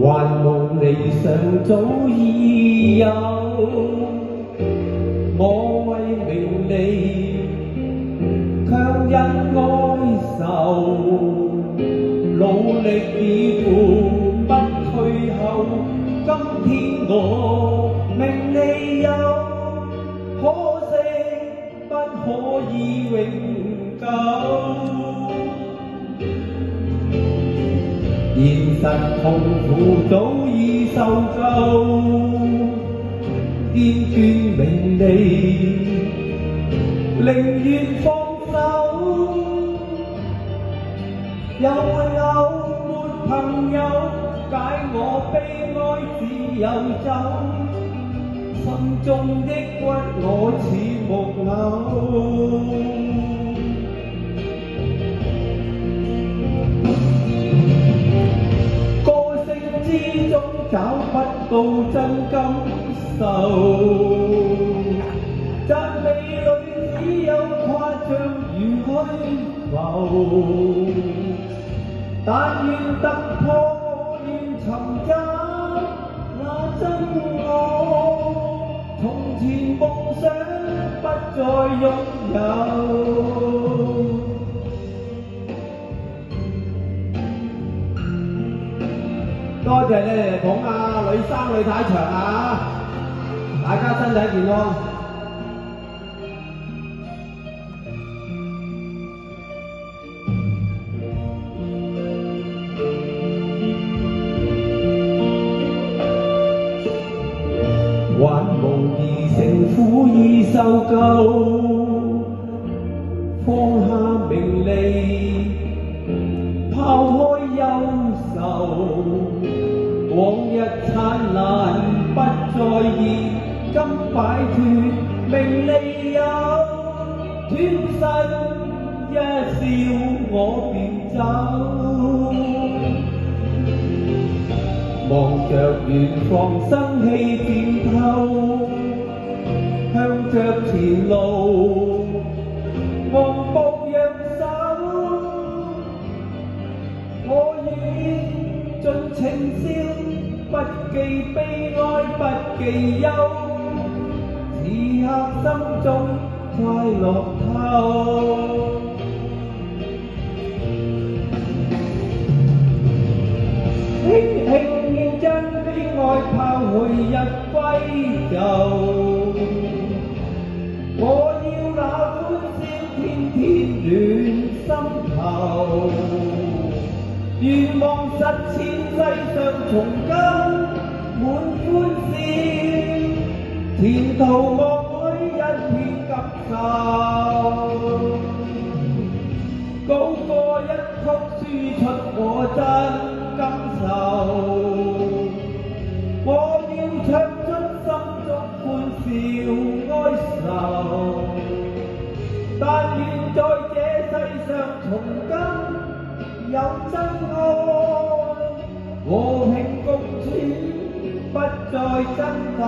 還無理想早已有，我為名利強忍哀愁，努力以赴不退後。今天我名利有，可惜不可以永久。現實痛苦早已受夠，厭倦名利，寧願放手。又會有沒朋友解我悲哀，只有走。心中抑鬱我似木偶。之中找不到真感受，讚美裏只有誇張與虛浮。但願突破，願尋找那真我，從前夢想不再擁有。多謝你哋捧女生女太場啊！大家身體健康。還無疑城府已受夠，放下名利，拋開憂愁。往日燦爛不在意，今擺脱名利友，轉身一笑我便走。望着遠方生氣漸透，向着前路望步揚手。我已盡情笑，不記悲哀不記憂，此刻心中快樂透。輕輕認真悲哀拋去一歸舊，我要那歡笑天天暖心頭。願望實踐世上從今滿歡笑，前途望許一片急愁。高歌一曲輸出我真感受，我要唱出心中歡笑哀愁。但願在這世上從今有真愛，和平共處不再爭鬥。